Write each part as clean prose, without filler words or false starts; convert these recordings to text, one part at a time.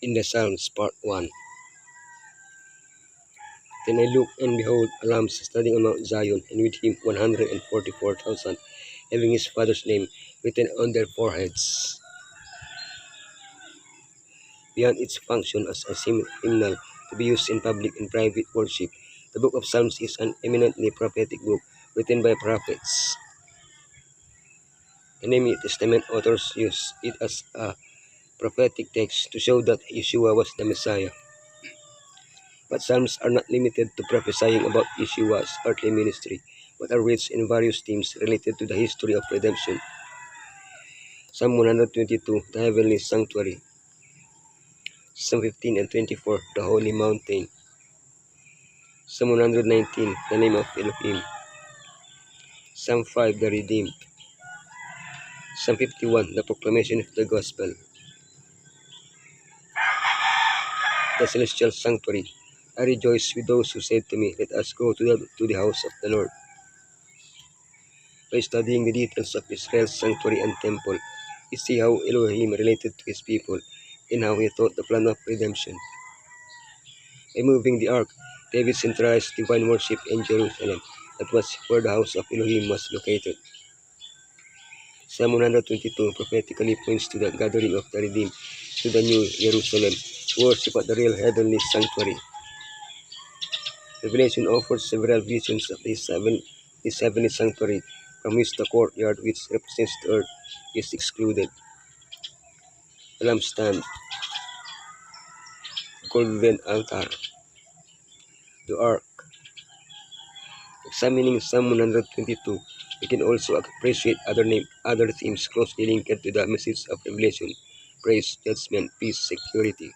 In the Psalms, Part 1. Then I looked, and behold, a lamb standing on Mount Zion, and with him 144,000, having his father's name written on their foreheads. Beyond its function as a hymnal to be used in public and private worship, the Book of Psalms is an eminently prophetic book written by prophets. The New Testament authors use it as a prophetic text to show that Yeshua was the Messiah. But Psalms are not limited to prophesying about Yeshua's earthly ministry, but are rich in various themes related to the history of redemption. Psalm 122, the heavenly sanctuary. Psalm 15 and 24, the holy mountain. Psalm 119, the name of Elohim. Psalm 5, the redeemed. Psalm 51, the proclamation of the gospel. The celestial sanctuary. I rejoice with those who said to me, let us go to the house of the Lord. By studying the details of Israel's sanctuary and temple, we see how Elohim related to his people and how he taught the plan of redemption. By moving the ark, David centralized divine worship in Jerusalem. That was where the house of Elohim was located. Psalm 122 prophetically points to the gathering of the redeemed to the new Jerusalem to worship at the real heavenly sanctuary. Revelation offers several visions of this heavenly sanctuary, from which the courtyard, which represents the earth, is excluded. The lampstand, golden altar, the ark. Examining Psalm 122, we can also appreciate other themes closely linked to the message of Revelation: praise, judgment, peace, security.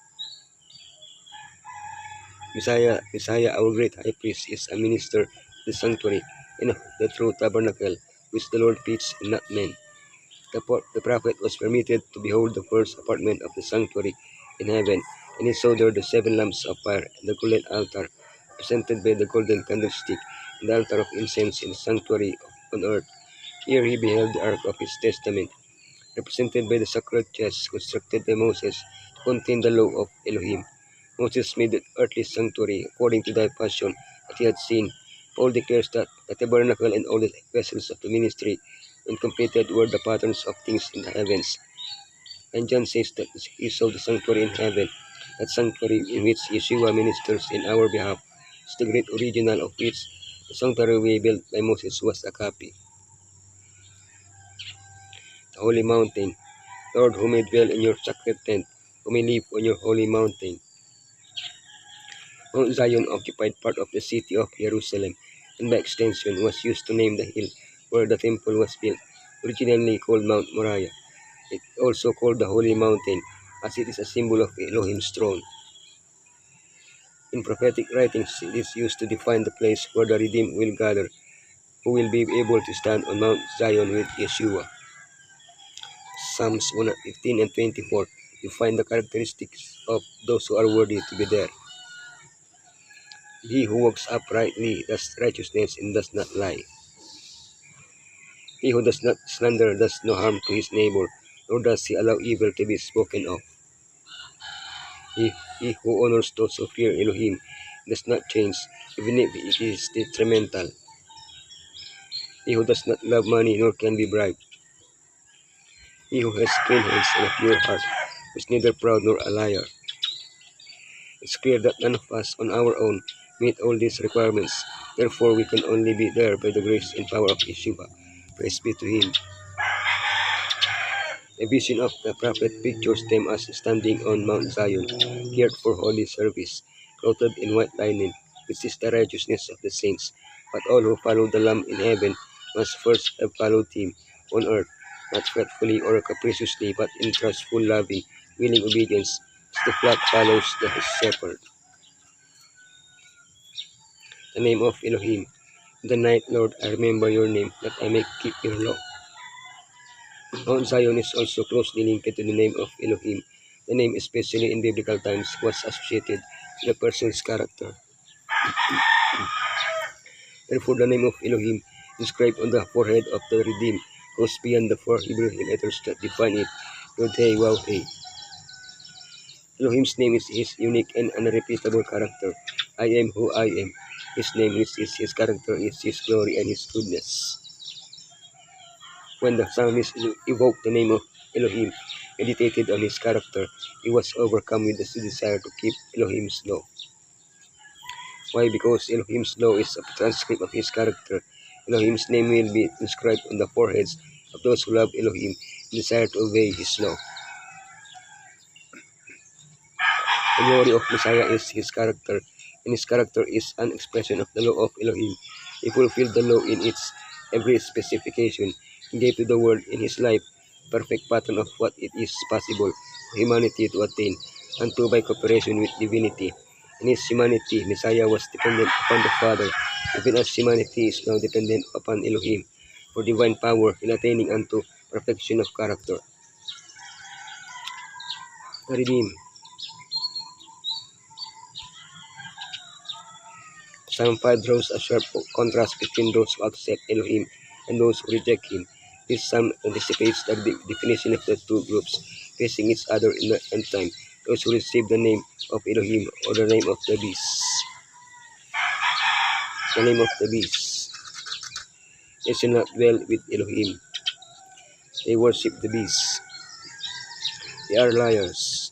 Messiah, our great high priest, is a minister of the sanctuary and of the true tabernacle, which the Lord pitched and not men. The prophet was permitted to behold the first apartment of the sanctuary in heaven, and he saw there the 7 lamps of fire and the golden altar, represented by the golden candlestick, and the altar of incense in the sanctuary on earth. Here he beheld the ark of his testament, represented by the sacred chest constructed by Moses to contain the law of Elohim. Moses made the earthly sanctuary according to the passion that he had seen. Paul declares that the tabernacle and all the vessels of the ministry, when completed, were the patterns of things in the heavens. And John says that he saw the sanctuary in heaven, that sanctuary in which Yeshua ministers in our behalf, is the great original of which the sanctuary we built by Moses was a copy. The holy mountain. Lord, who may dwell in your sacred tent, who may live on your holy mountain. Mount Zion occupied part of the city of Jerusalem, and by extension was used to name the hill where the temple was built, originally called Mount Moriah. It also called the Holy Mountain, as it is a symbol of Elohim's throne. In prophetic writings, it is used to define the place where the redeemed will gather, who will be able to stand on Mount Zion with Yeshua. Psalms 115 and 24 define the characteristics of those who are worthy to be there. He who walks uprightly does righteousness and does not lie. He who does not slander does no harm to his neighbor, nor does he allow evil to be spoken of. He who honors those who fear Elohim does not change, even if it is detrimental. He who does not love money nor can be bribed. He who has clean hands and a pure heart is neither proud nor a liar. It's clear that none of us on our own meet all these requirements. Therefore, we can only be there by the grace and power of Yeshua. Praise be to him. A vision of the prophet pictures them as standing on Mount Zion, geared for holy service, clothed in white linen, which is the righteousness of the saints. But all who follow the Lamb in heaven must first have followed him on earth, not fretfully or capriciously, but in trustful, loving, willing obedience, as the flock follows the shepherd. The name of Elohim. In the night, Lord, I remember your name, that I may keep your law. Mount Zion is also closely linked to the name of Elohim. The name, especially in biblical times, was associated with a person's character. Therefore, the name of Elohim, inscribed on the forehead of the redeemed, goes beyond the 4 Hebrew letters that define it: Yod Hey Waw Hey. Elohim's name is his unique and unrepeatable character. I am who I am. His name is his character, is his glory and his goodness. When the psalmist evoked the name of Elohim, meditated on his character, he was overcome with the desire to keep Elohim's law. Why? Because Elohim's law is a transcript of his character. Elohim's name will be inscribed on the foreheads of those who love Elohim and desire to obey his law. The glory of Messiah is his character, and his character is an expression of the law of Elohim. He fulfilled the law in its every specification. He gave to the world in his life a perfect pattern of what it is possible for humanity to attain unto by cooperation with divinity. In his humanity, Messiah was dependent upon the Father, even as humanity is now dependent upon Elohim for divine power in attaining unto perfection of character. The Redeemed. Psalm 5 draws a sharp contrast between those who accept Elohim and those who reject him. This psalm anticipates the definition of the two groups facing each other in the end time, those who receive the name of Elohim or the name of the beast. The name of the beast. They shall not dwell with Elohim. They worship the beast. They are liars.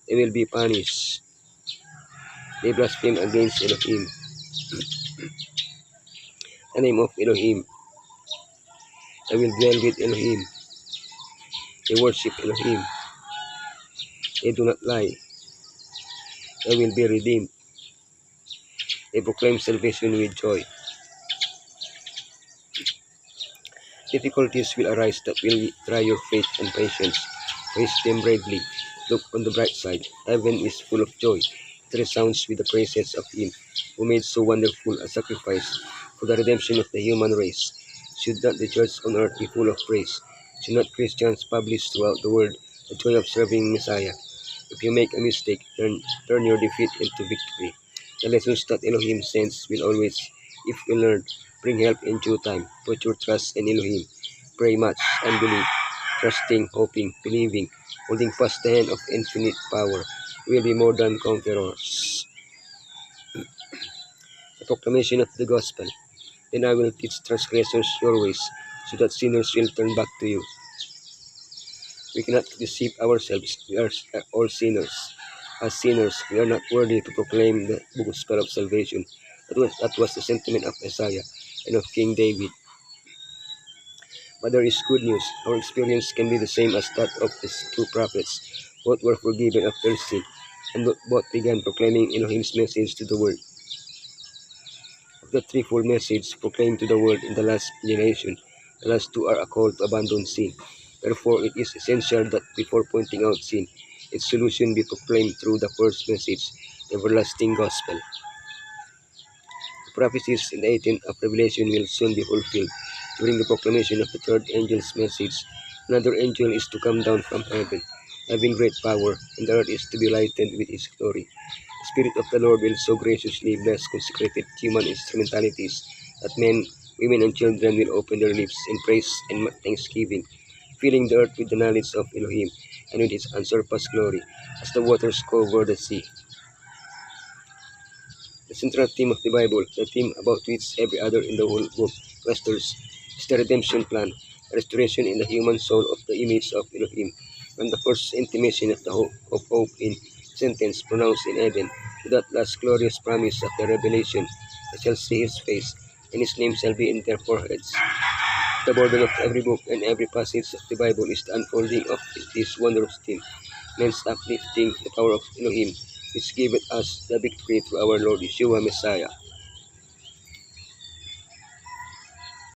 They will be punished. They blaspheme against Elohim. The name of Elohim. I will dwell with Elohim. They worship Elohim. They do not lie. They will be redeemed. They proclaim salvation with joy. Difficulties will arise that will try your faith and patience. Face them bravely. Look on the bright side. Heaven is full of joy. It resounds with the praises of him who made so wonderful a sacrifice for the redemption of the human race. Should not the church on earth be full of praise? Should not Christians publish throughout the world the joy of serving Messiah? If you make a mistake, turn your defeat into victory. The lessons that Elohim sends will always, if you learn, bring help in due time. Put your trust in Elohim. Pray much and believe. Trusting, hoping, believing, holding fast the hand of infinite power. We will be more than conquerors. The proclamation of the gospel. Then I will teach transgressors your ways, so that sinners will turn back to you. We cannot deceive ourselves. We are all sinners. As sinners, we are not worthy to proclaim the gospel of salvation. That was the sentiment of Isaiah and of King David. But there is good news. Our experience can be the same as that of his two prophets. Both were forgiven of their sin, and both began proclaiming Elohim's message to the world. Of the threefold message proclaimed to the world in the last generation, the last two are a call to abandon sin. Therefore, it is essential that before pointing out sin, its solution be proclaimed through the first message, the everlasting gospel. The prophecies in the 18th of Revelation will soon be fulfilled. During the proclamation of the third angel's message, another angel is to come down from heaven, having great power, and the earth is to be lightened with his glory. The Spirit of the Lord will so graciously bless consecrated human instrumentalities that men, women, and children will open their lips in praise and thanksgiving, filling the earth with the knowledge of Elohim and with his unsurpassed glory, as the waters cover the sea. The central theme of the Bible, the theme about which every other in the whole book clusters, is the redemption plan, the restoration in the human soul of the image of Elohim, from the first intimation of the hope in sentence pronounced in Eden, to that last glorious promise of the revelation, they shall see his face, and his name shall be in their foreheads. The burden of every book and every passage of the Bible is the unfolding of this wondrous theme, men's uplifting the power of Elohim, which giveth us the victory through our Lord Yeshua Messiah.